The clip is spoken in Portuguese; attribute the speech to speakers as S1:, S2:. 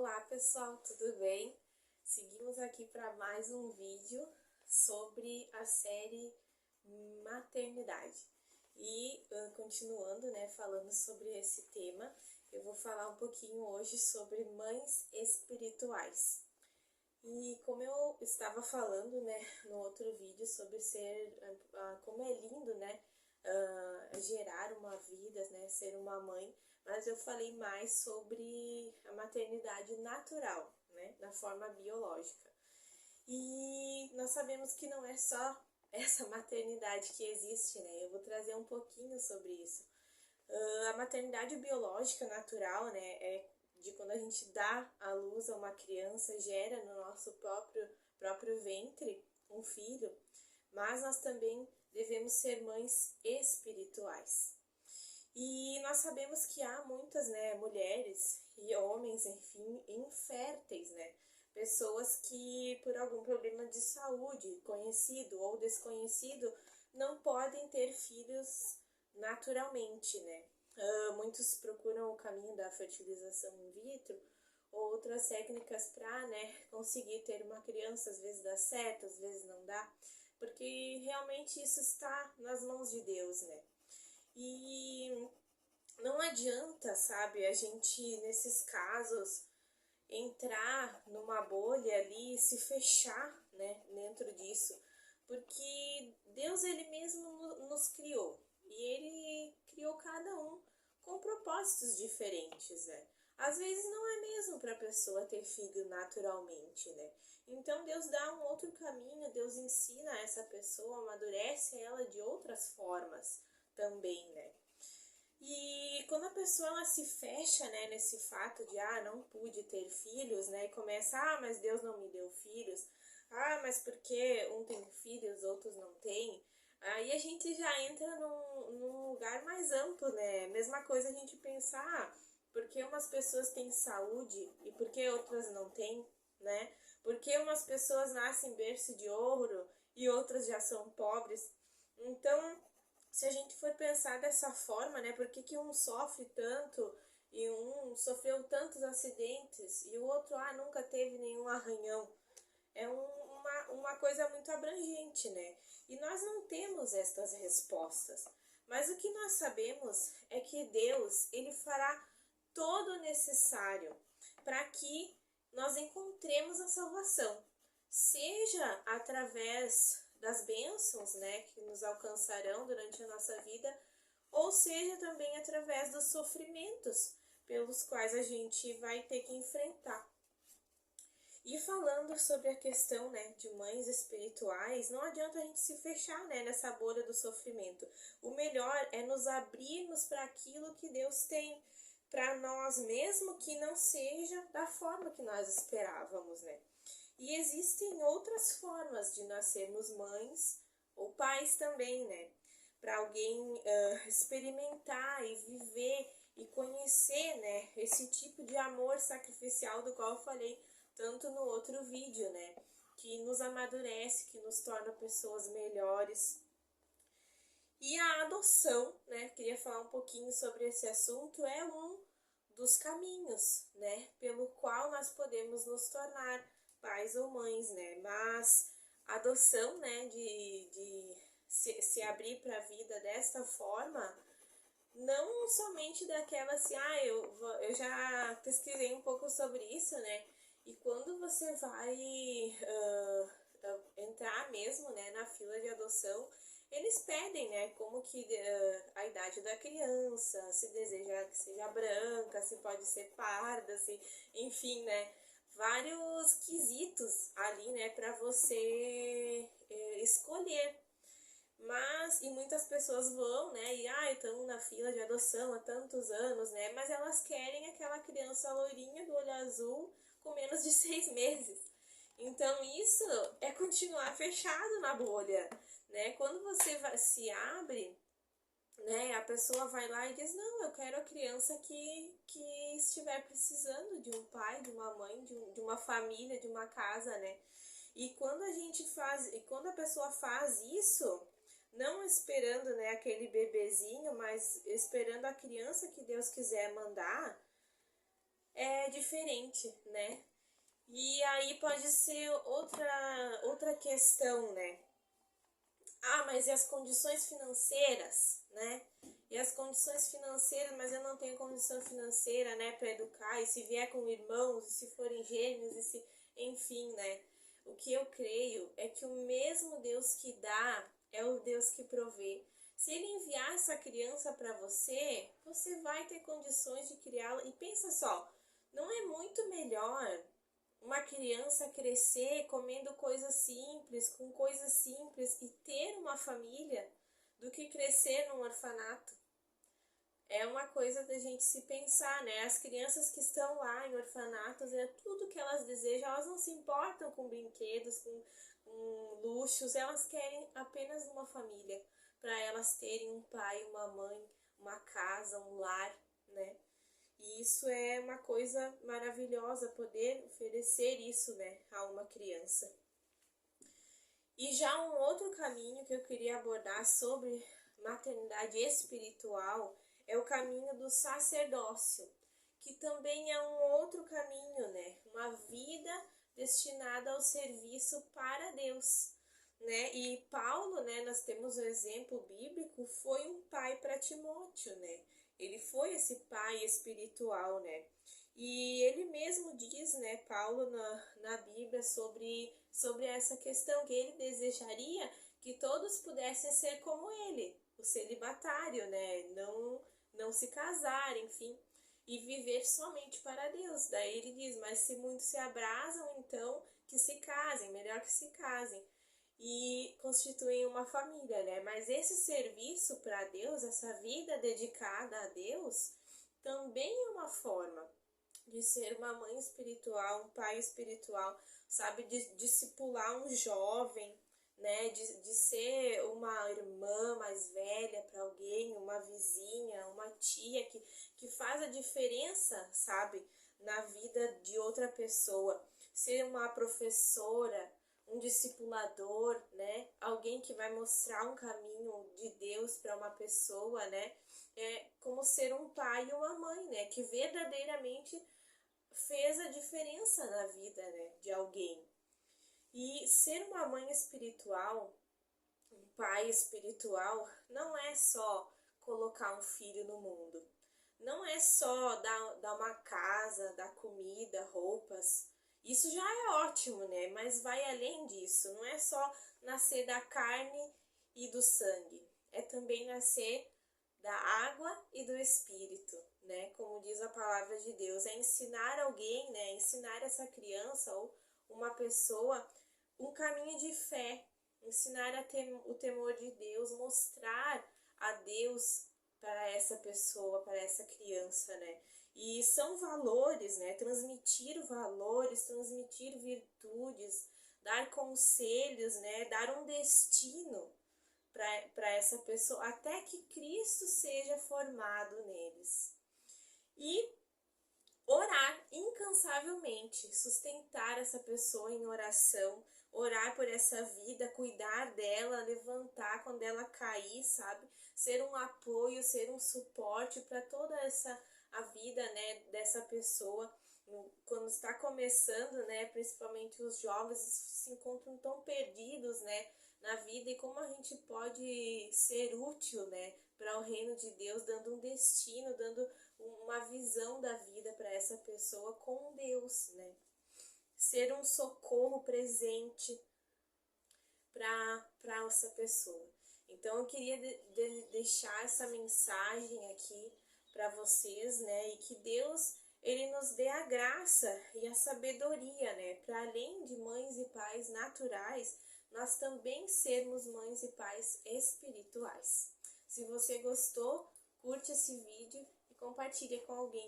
S1: Olá pessoal, tudo bem? Seguimos aqui para mais um vídeo sobre a série Maternidade. E continuando, né, falando sobre esse tema, eu vou falar um pouquinho hoje sobre mães espirituais. E como eu estava falando, né, no outro vídeo sobre como é lindo, né, gerar uma vida, né, ser uma mãe, mas eu falei mais sobre a maternidade natural, né, na forma biológica. E nós sabemos que não é só essa maternidade que existe, né, eu vou trazer um pouquinho sobre isso. A maternidade biológica natural, né, é de quando a gente dá à luz a uma criança, gera no nosso próprio ventre um filho, mas nós também devemos ser mães espirituais. E nós sabemos que há muitas, né, mulheres e homens, enfim, inférteis, né, pessoas que por algum problema de saúde, conhecido ou desconhecido, não podem ter filhos naturalmente, né. Muitos procuram o caminho da fertilização in vitro ou outras técnicas para, né, conseguir ter uma criança. Às vezes dá certo, às vezes não dá, porque realmente isso está nas mãos de Deus, né. E não adianta, sabe, a gente nesses casos entrar numa bolha ali e se fechar, né, dentro disso, porque Deus ele mesmo nos criou e ele criou cada um com propósitos diferentes, né? Às vezes não é mesmo para a pessoa ter filho naturalmente, né? Então Deus dá um outro caminho, Deus ensina essa pessoa, amadurece ela de outras formas também, né? E quando a pessoa ela se fecha, né, nesse fato de não pude ter filhos, né, e começa, mas Deus não me deu filhos, mas porque um tem filhos, outros não têm, aí a gente já entra num lugar mais amplo, né, mesma coisa a gente pensar, porque umas pessoas têm saúde e porque outras não têm, né, porque umas pessoas nascem em berço de ouro e outras já são pobres. Então se a gente for pensar dessa forma, né, por que um sofre tanto e um sofreu tantos acidentes e o outro, nunca teve nenhum arranhão? É uma coisa muito abrangente, né? E nós não temos estas respostas. Mas o que nós sabemos é que Deus, ele fará todo o necessário para que nós encontremos a salvação. Seja através das bênçãos, né, que nos alcançarão durante a nossa vida, ou seja também através dos sofrimentos pelos quais a gente vai ter que enfrentar. E falando sobre a questão, né, de mães espirituais, não adianta a gente se fechar, né, nessa bolha do sofrimento. O melhor é nos abrirmos para aquilo que Deus tem para nós, mesmo que não seja da forma que nós esperávamos, né? E existem outras formas de nós sermos mães ou pais também, né? Para alguém experimentar e viver e conhecer, né, esse tipo de amor sacrificial do qual eu falei tanto no outro vídeo, né? Que nos amadurece, que nos torna pessoas melhores. E a adoção, né? Queria falar um pouquinho sobre esse assunto, é um dos caminhos, né? Pelo qual nós podemos nos tornar pais ou mães, né? Mas a adoção, né? De se abrir para a vida desta forma, não somente daquela assim, eu já pesquisei um pouco sobre isso, né? E quando você vai entrar mesmo, né, na fila de adoção, eles pedem, né, como que a idade da criança, se deseja que seja branca, se pode ser parda, se, enfim, né, vários quesitos ali, né, para você escolher. Mas, e muitas pessoas vão, né, e estão na fila de adoção há tantos anos, né, mas elas querem aquela criança loirinha do olho azul com menos de 6 meses. Então, isso é continuar fechado na bolha, né? Quando você se abre, né, a pessoa vai lá e diz, não, eu quero a criança que estiver precisando de um pai, de uma mãe, de uma família, de uma casa, né? E quando a pessoa faz isso, não esperando, né, aquele bebezinho, mas esperando a criança que Deus quiser mandar, é diferente, né? E aí pode ser outra questão, né? Ah, mas e as condições financeiras, né? E as condições financeiras, mas eu não tenho condição financeira, né, para educar, e se vier com irmãos, e se forem gêmeos, e se, enfim, né? O que eu creio é que o mesmo Deus que dá é o Deus que provê. Se ele enviar essa criança para você, você vai ter condições de criá-la. E pensa só, não é muito melhor uma criança crescer comendo coisas simples, com coisas simples e ter uma família, do que crescer num orfanato? É uma coisa da gente se pensar, né? As crianças que estão lá em orfanatos, é tudo que elas desejam, elas não se importam com brinquedos, com luxos, elas querem apenas uma família, para elas terem um pai, uma mãe, uma casa, um lar, né? E isso é uma coisa maravilhosa, poder oferecer isso, né, a uma criança. E já um outro caminho que eu queria abordar sobre maternidade espiritual é o caminho do sacerdócio, que também é um outro caminho, né? Uma vida destinada ao serviço para Deus, né? E Paulo, né, nós temos um exemplo bíblico, foi um pai para Timóteo, né? Ele foi esse pai espiritual, né? E ele mesmo diz, né, Paulo, na Bíblia, sobre essa questão, que ele desejaria que todos pudessem ser como ele, o celibatário, né? Não se casar, enfim, e viver somente para Deus. Daí ele diz, mas se muitos se abrasam, então que se casem, melhor que se casem. E constituem uma família, né? Mas esse serviço para Deus, essa vida dedicada a Deus, também é uma forma de ser uma mãe espiritual, um pai espiritual, sabe? De discipular um jovem, né? De ser uma irmã mais velha para alguém, uma vizinha, uma tia que faz a diferença, sabe? Na vida de outra pessoa. Ser uma professora, um discipulador, né? Alguém que vai mostrar um caminho de Deus para uma pessoa, né? É como ser um pai e uma mãe, né? Que verdadeiramente fez a diferença na vida, né, de alguém. E ser uma mãe espiritual, um pai espiritual, não é só colocar um filho no mundo. Não é só dar uma casa, dar comida, roupas. Isso já é ótimo, né? Mas vai além disso. Não é só nascer da carne e do sangue. É também nascer da água e do espírito, né? Como diz a palavra de Deus. É ensinar alguém, né? Ensinar essa criança ou uma pessoa um caminho de fé. Ensinar a ter o temor de Deus. Mostrar a Deus para essa pessoa, para essa criança, né? E são valores, né? Transmitir valores, transmitir virtudes, dar conselhos, né? Dar um destino para essa pessoa, até que Cristo seja formado neles. E orar incansavelmente, sustentar essa pessoa em oração, orar por essa vida, cuidar dela, levantar quando ela cair, sabe? Ser um apoio, ser um suporte para toda a vida, né, dessa pessoa. Quando está começando, né, principalmente os jovens se encontram tão perdidos, né, na vida, e como a gente pode ser útil, né, para o reino de Deus, dando um destino, dando uma visão da vida para essa pessoa com Deus, né? Ser um socorro presente para essa pessoa. Então eu queria deixar essa mensagem aqui para vocês, né? E que Deus ele nos dê a graça e a sabedoria, né? Para além de mães e pais naturais, nós também sermos mães e pais espirituais. Se você gostou, curte esse vídeo e compartilhe com alguém